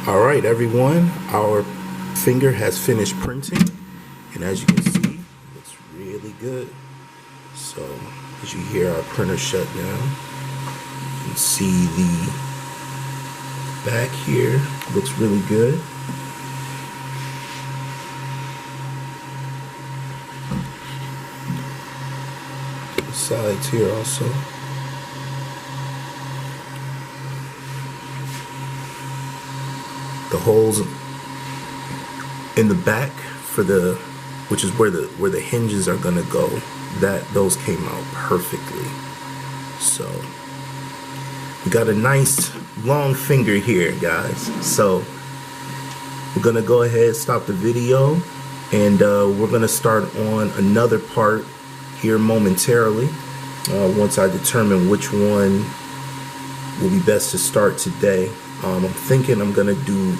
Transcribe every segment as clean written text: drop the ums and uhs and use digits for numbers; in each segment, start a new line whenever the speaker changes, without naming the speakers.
All right, everyone, our finger has finished printing, and as you can see, it looks really good. So as you hear our printer shut down, you can see the back here looks really good. The sides here also. The holes in the back for the, which is where the hinges are gonna go, those came out perfectly. So we got a nice long finger here, guys. So we're gonna go ahead, stop the video, and we're gonna start on another part here momentarily once I determine which one will be best to start today. I'm thinking I'm gonna do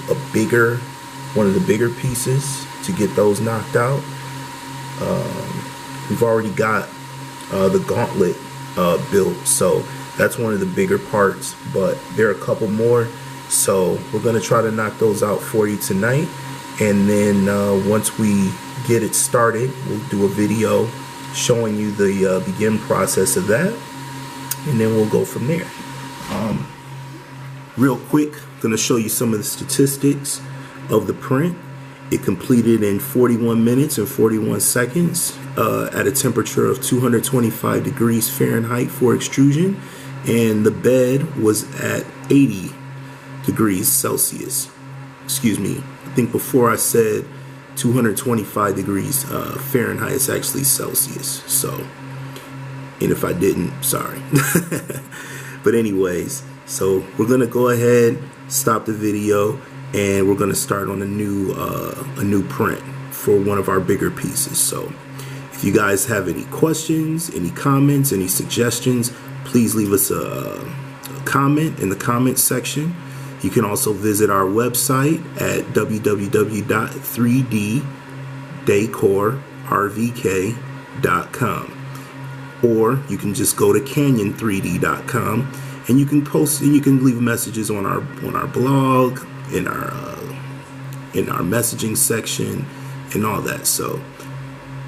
one of the bigger pieces to get those knocked out. We've already got the gauntlet built, so that's one of the bigger parts, but there are a couple more, so we're gonna try to knock those out for you tonight, and then once we get it started, we'll do a video showing you the begin process of that, and then we'll go from there. Real quick, I'm going to show you some of the statistics of the print. It completed in 41 minutes and 41 seconds at a temperature of 225 degrees Fahrenheit for extrusion, and the bed was at 80 degrees Celsius. Excuse me, I think before I said 225 degrees Fahrenheit, it's actually Celsius. So, and if I didn't, sorry. But anyways, so we're gonna go ahead, stop the video, and we're gonna start on a new print for one of our bigger pieces. So if you guys have any questions, any comments, any suggestions, please leave us a comment in the comments section. You can also visit our website at www.3ddecorrvk.com, or you can just go to canyon3d.com. And you can post, and you can leave messages on our blog, in our messaging section, and all that. So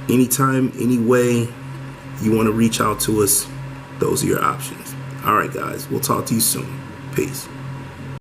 anytime, any way you want to reach out to us, those are your options. All right, guys, we'll talk to you soon. Peace.